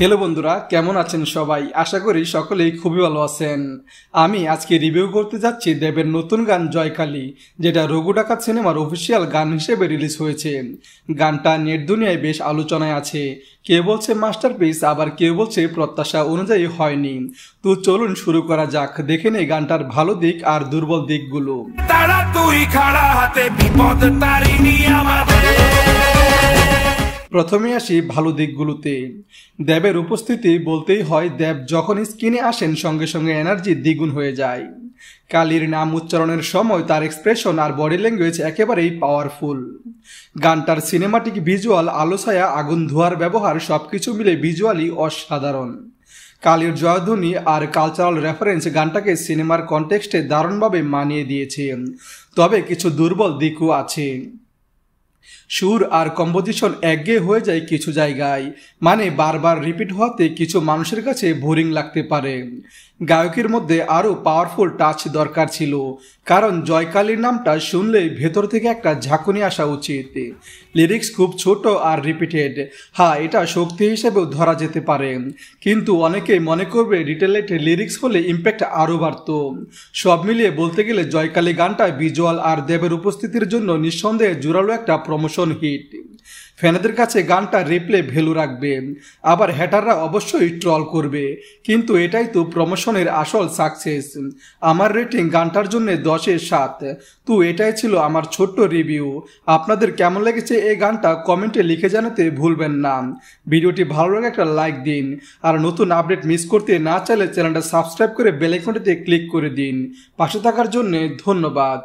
Hello বন্ধুরা, কেমন আছেন সবাই? আশা করি সকলেই খুবই ভালো আছেন। আমি আজকে রিভিউ করতে যাচ্ছি দেবের নতুন গান জয়কালী, যেটা রঘু ডাকাত সিনেমার অফিসিয়াল গান হিসেবে রিলিজ হয়েছে। গানটা নেট দুনিয়ায় বেশ আলোচনায় আছে। কেউ বলছে মাস্টারপিস, আবার কেউ বলছে প্রত্যাশা অনুযায়ী হয়নি। তো চলুন শুরু করা যাক, দেখে নেই গানটার ভালো দিক আর দুর্বল দিকগুলো। তারা তুই খাড়া হাতে বিপদ তারিনি আমাদের। প্রথমে আসি ভালো দিকগুলোতে। দেবের উপস্থিতি বলতেই হয়, দেব যখন স্ক্রিনে আসেন সঙ্গে সঙ্গে এনার্জি দ্বিগুণ হয়ে যায়। কালীর নাম উচ্চারণের সময় তার এক্সপ্রেশন আর বডি ল্যাঙ্গুয়েজ একেবারেই পাওয়ারফুল। গানটার সিনেমাটিক ভিজুয়াল, আলো ছায়া, আগুন ধোয়ার ব্যবহার সবকিছু মিলে ভিজুয়ালি অসাধারণ। কালীর জয়ধ্বনি আর কালচারাল রেফারেন্স গানটাকে সিনেমার কনটেক্সটে দারুণভাবে মানিয়ে দিয়েছে। তবে কিছু দুর্বল দিকও আছে। সুর আর কম্পোজিশন একঘেয়ে হয়ে যায় কিছু জায়গায়, মানে বারবার রিপিট হওয়াতে কিছু মানুষের কাছে বোরিং লাগতে পারে। গায়কের মধ্যে আরও পাওয়ারফুল টাচ দরকার ছিল, কারণ জয়কালীর নামটা শুনলেই ভেতর থেকে একটা ঝাঁকুনি আসা উচিত। লিরিক্স খুব ছোট আর রিপিটেড। হ্যাঁ, এটা শক্তি হিসেবেও ধরা যেতে পারে, কিন্তু অনেকে মনে করবে ডিটেলেড লিরিক্স হলে ইম্প্যাক্ট আরও বাড়ত। সব মিলিয়ে বলতে গেলে জয়কালী গানটা ভিজুয়াল আর দেবের উপস্থিতির জন্য নিঃসন্দেহে জোরালো একটা প্রমোশন হিট। ফ্যানেদের কাছে গানটা রিপ্লে ভ্যালু রাখবে, আবার হ্যাটাররা অবশ্যই ট্রল করবে, কিন্তু এটাই তো প্রমোশনের আসল সাকসেস। আমার রেটিং গানটার জন্য 10-এ 7। তো এটাই ছিল আমার ছোট্ট রিভিউ। আপনাদের কেমন লেগেছে এই গানটা কমেন্টে লিখে জানাতে ভুলবেন না। ভিডিওটি ভালো লাগে একটা লাইক দিন, আর নতুন আপডেট মিস করতে না চাইলে চ্যানেলটা সাবস্ক্রাইব করে বেল আইকনটিতে ক্লিক করে দিন। পাশে থাকার জন্য ধন্যবাদ।